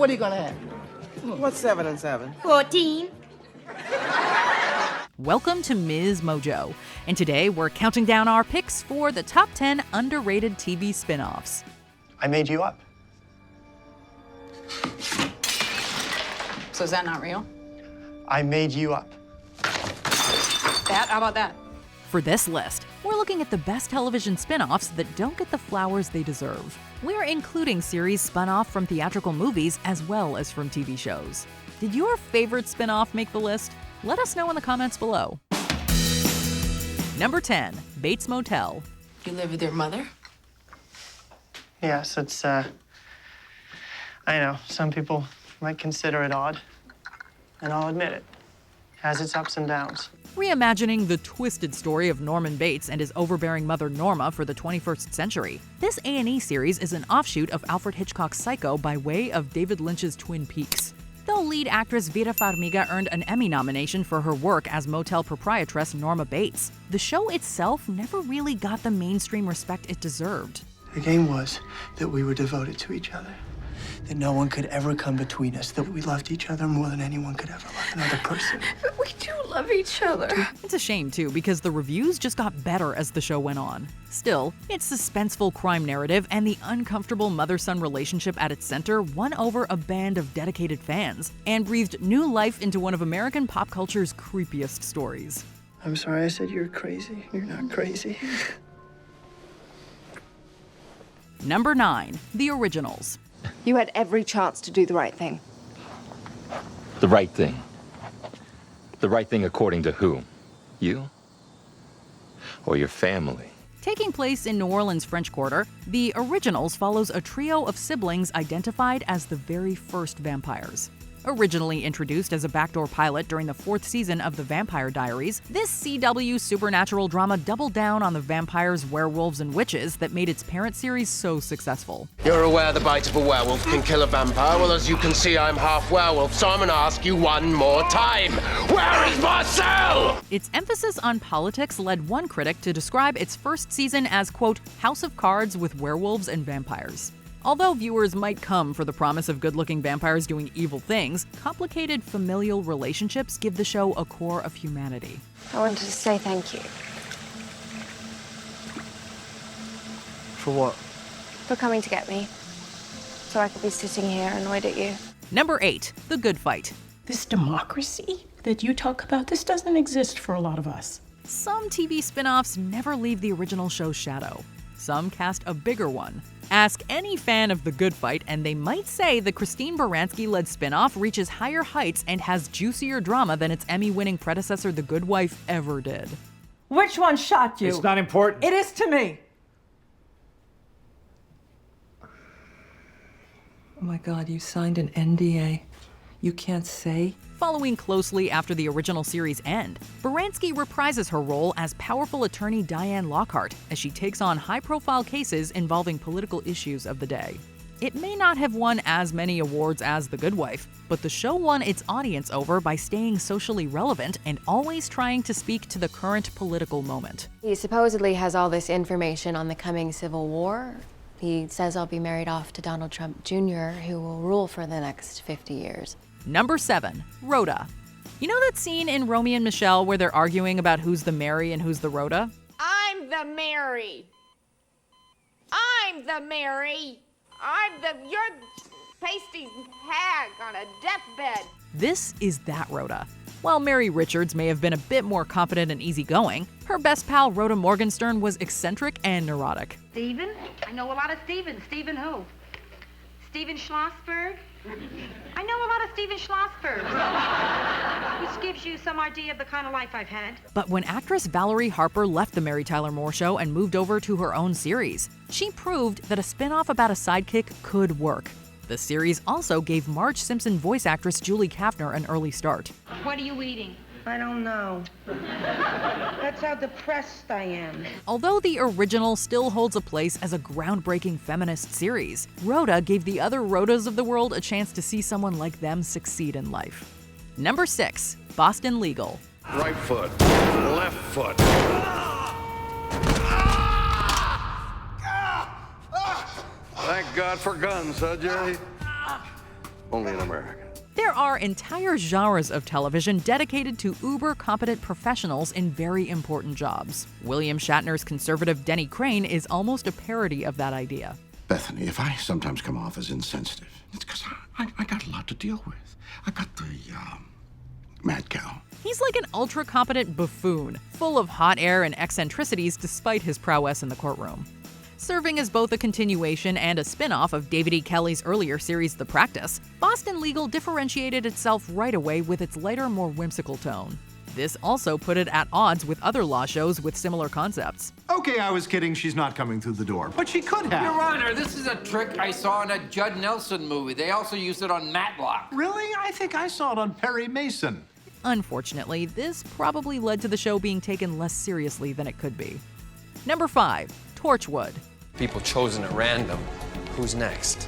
What are you gonna have? What's 7 and 7? 14. Welcome to MsMojo, and today we're counting down our picks for the top 10 underrated TV spin-offs. I made you up. So is that not real? I made you up. That? How about that? For this list, we're looking at the best television spin-offs that don't get the flowers they deserve. We're including series spun off from theatrical movies as well as from TV shows. Did your favorite spin-off make the list? Let us know in the comments below. Number 10, Bates Motel. You live with your mother? Yes, it's, I know, some people might consider it odd, and I'll admit it. Has its ups and downs. Reimagining the twisted story of Norman Bates and his overbearing mother Norma for the 21st century, this A&E series is an offshoot of Alfred Hitchcock's Psycho by way of David Lynch's Twin Peaks. Though lead actress Vera Farmiga earned an Emmy nomination for her work as motel proprietress Norma Bates, the show itself never really got the mainstream respect it deserved. The game was that we were devoted to each other, that no one could ever come between us, that we loved each other more than anyone could ever love another person. But we do love each other. It's a shame, too, because the reviews just got better as the show went on. Still, its suspenseful crime narrative and the uncomfortable mother-son relationship at its center won over a band of dedicated fans and breathed new life into one of American pop culture's creepiest stories. I'm sorry I said you're crazy. You're not crazy. Number 9, The Originals. You had every chance to do the right thing. The right thing. The right thing according to who? You? Or your family? Taking place in New Orleans' French Quarter, The Originals follows a trio of siblings identified as the very first vampires. Originally introduced as a backdoor pilot during the 4th season of The Vampire Diaries, this CW supernatural drama doubled down on the vampires, werewolves, and witches that made its parent series so successful. You're aware the bite of a werewolf can kill a vampire? Well, as you can see, I'm half werewolf, so I'm gonna ask you one more time. Where is Marcel? Its emphasis on politics led one critic to describe its first season as, quote, House of Cards with werewolves and vampires. Although viewers might come for the promise of good-looking vampires doing evil things, complicated familial relationships give the show a core of humanity. I wanted to say thank you For what? for coming to get me, so I could be sitting here annoyed at you. Number 8, The Good Fight. This democracy that you talk about, this doesn't exist for a lot of us. Some TV spin-offs never leave the original show's shadow. Some cast a bigger one. Ask any fan of The Good Fight, and they might say the Christine Baranski-led spin-off reaches higher heights and has juicier drama than its Emmy-winning predecessor, The Good Wife, ever did. Which one shot you? It's not important. It is to me. Oh my God, you signed an NDA. You can't say? Following closely after the original series' end, Baranski reprises her role as powerful attorney Diane Lockhart as she takes on high-profile cases involving political issues of the day. It may not have won as many awards as The Good Wife, but the show won its audience over by staying socially relevant and always trying to speak to the current political moment. He supposedly has all this information on the coming Civil War. He says I'll be married off to Donald Trump Jr., who will rule for the next 50 years. Number 7, Rhoda. You know that scene in Romeo and Michelle where they're arguing about who's the Mary and who's the Rhoda? I'm the Mary. I'm the Mary. You're pasty hag on a deathbed. This is that Rhoda. While Mary Richards may have been a bit more confident and easygoing, her best pal Rhoda Morgenstern was eccentric and neurotic. Stephen? I know a lot of Stevens. Stephen who? Stephen Schlossberg? I know a lot of Stephen Schlossberg, which gives you some idea of the kind of life I've had. But when actress Valerie Harper left The Mary Tyler Moore Show and moved over to her own series, she proved that a spin-off about a sidekick could work. The series also gave Marge Simpson voice actress Julie Kavner an early start. What are you eating? I don't know. That's how depressed I am. Although the original still holds a place as a groundbreaking feminist series, Rhoda gave the other Rhodas of the world a chance to see someone like them succeed in life. Number 6, Boston Legal. Right foot, left foot. Thank God for guns, huh, Jerry? only in America. There are entire genres of television dedicated to uber-competent professionals in very important jobs. William Shatner's conservative Denny Crane is almost a parody of that idea. Bethany, if I sometimes come off as insensitive, it's because I got a lot to deal with. I got the, mad cow. He's like an ultra-competent buffoon, full of hot air and eccentricities despite his prowess in the courtroom. Serving as both a continuation and a spin-off of David E. Kelley's earlier series The Practice, Boston Legal differentiated itself right away with its lighter, more whimsical tone. This also put it at odds with other law shows with similar concepts. Okay, I was kidding. She's not coming through the door, but she could have. Your Honor, this is a trick I saw in a Judd Nelson movie. They also used it on Matlock. Really? I think I saw it on Perry Mason. Unfortunately, this probably led to the show being taken less seriously than it could be. Number 5, Torchwood. People chosen at random. Who's next?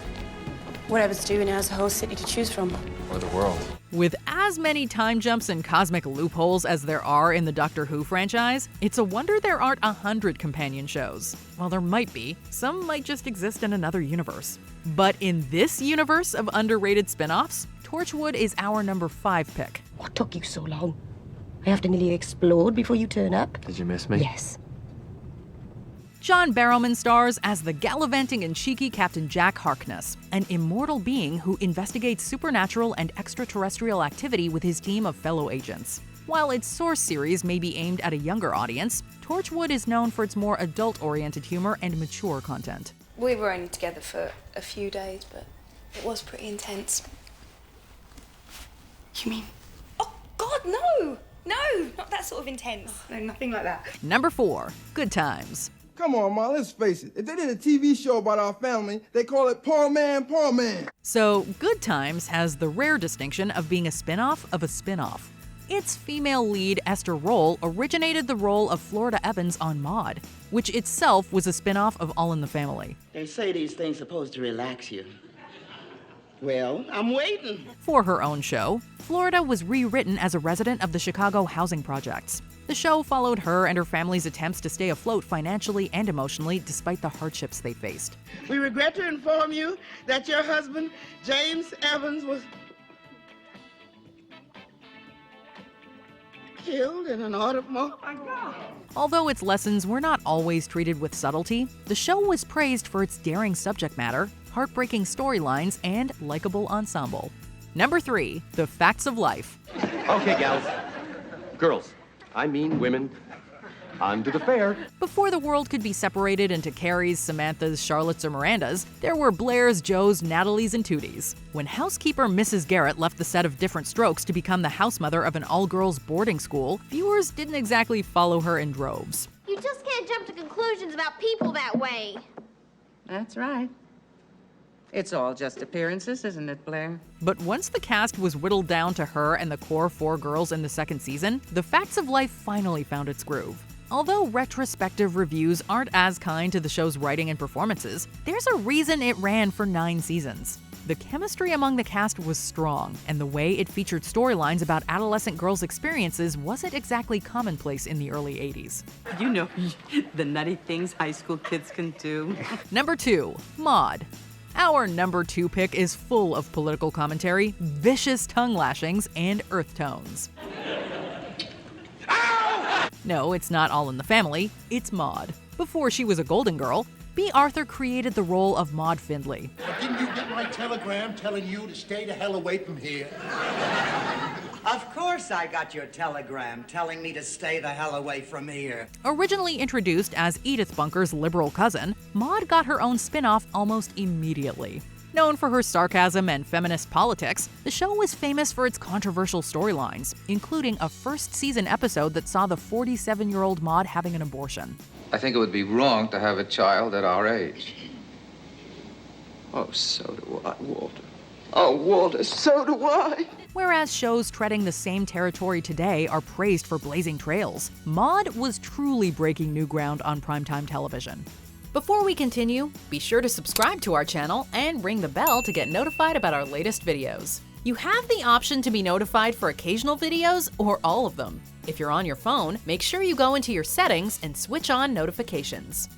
Whatever Steven has a whole city to choose from. Or the world. With as many time jumps and cosmic loopholes as there are in the Doctor Who franchise, it's a wonder there aren't 100 companion shows. While there might be, some might just exist in another universe. But in this universe of underrated spin-offs, Torchwood is our number 5 pick. What took you so long? I have to nearly explode before you turn up? Did you miss me? Yes. John Barrowman stars as the gallivanting and cheeky Captain Jack Harkness, an immortal being who investigates supernatural and extraterrestrial activity with his team of fellow agents. While its source series may be aimed at a younger audience, Torchwood is known for its more adult-oriented humor and mature content. We were only together for a few days, but it was pretty intense. You mean? Oh, God, no! No, not that sort of intense. No, nothing like that. Number 4, Good Times. Come on, Ma, let's face it. If they did a TV show about our family, they call it Poor Man, Poor Man. So, Good Times has the rare distinction of being a spin-off of a spin-off. Its female lead, Esther Roll, originated the role of Florida Evans on Maude, which itself was a spin-off of All in the Family. They say these things supposed to relax you. Well, I'm waiting. For her own show, Florida was rewritten as a resident of the Chicago housing projects. The show followed her and her family's attempts to stay afloat financially and emotionally despite the hardships they faced. We regret to inform you that your husband, James Evans, was killed in an automobile. Although its lessons were not always treated with subtlety, the show was praised for its daring subject matter, heartbreaking storylines, and likable ensemble. Number 3, The Facts of Life. Okay, gals. Girls. I mean women. On to the fair. Before the world could be separated into Carries, Samanthas, Charlottes, or Mirandas, there were Blairs, Joes, Natalies, and Tooties. When housekeeper Mrs. Garrett left the set of Different Strokes to become the house mother of an all-girls boarding school, viewers didn't exactly follow her in droves. You just can't jump to conclusions about people that way. That's right. It's all just appearances, isn't it, Blair? But once the cast was whittled down to her and the core 4 girls in the second season, The Facts of Life finally found its groove. Although retrospective reviews aren't as kind to the show's writing and performances, there's a reason it ran for 9 seasons. The chemistry among the cast was strong, and the way it featured storylines about adolescent girls' experiences wasn't exactly commonplace in the early 80s. You know, the nutty things high school kids can do. Number 2, Maude. Our number 2 pick is full of political commentary, vicious tongue lashings, and earth tones. Ow! No, it's not All in the Family, it's Maude. Before she was a Golden Girl, B. Arthur created the role of Maude Findlay. Didn't you get my telegram telling you to stay the hell away from here? Of course I got your telegram telling me to stay the hell away from here. Originally introduced as Edith Bunker's liberal cousin, Maude got her own spin-off almost immediately. Known for her sarcasm and feminist politics, the show was famous for its controversial storylines, including a first-season episode that saw the 47-year-old Maude having an abortion. I think it would be wrong to have a child at our age. Oh, so do I, Walter. Oh, Walter, so do I. Whereas shows treading the same territory today are praised for blazing trails, Maude was truly breaking new ground on primetime television. Before we continue, be sure to subscribe to our channel and ring the bell to get notified about our latest videos. You have the option to be notified for occasional videos or all of them. If you're on your phone, make sure you go into your settings and switch on notifications.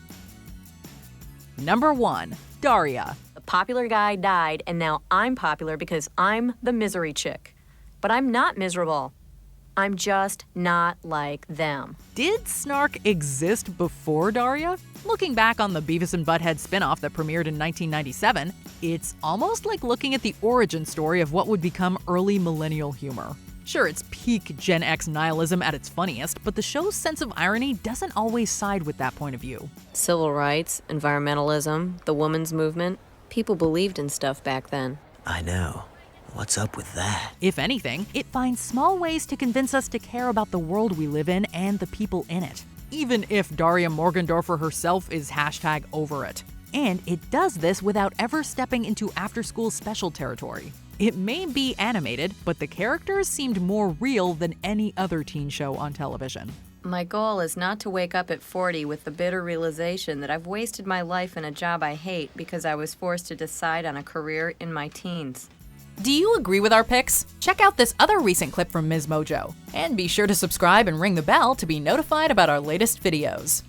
Number 1, Daria. The popular guy died, and now I'm popular because I'm the misery chick. But I'm not miserable. I'm just not like them. Did snark exist before Daria? Looking back on the Beavis and Butthead spinoff that premiered in 1997, it's almost like looking at the origin story of what would become early millennial humor. Sure, it's peak Gen X nihilism at its funniest, but the show's sense of irony doesn't always side with that point of view. Civil rights, environmentalism, the women's movement. People believed in stuff back then. I know. What's up with that? If anything, it finds small ways to convince us to care about the world we live in and the people in it, even if Daria Morgendorffer herself is #over it. And it does this without ever stepping into after-school special territory. It may be animated, but the characters seemed more real than any other teen show on television. My goal is not to wake up at 40 with the bitter realization that I've wasted my life in a job I hate because I was forced to decide on a career in my teens. Do you agree with our picks? Check out this other recent clip from MsMojo. And be sure to subscribe and ring the bell to be notified about our latest videos.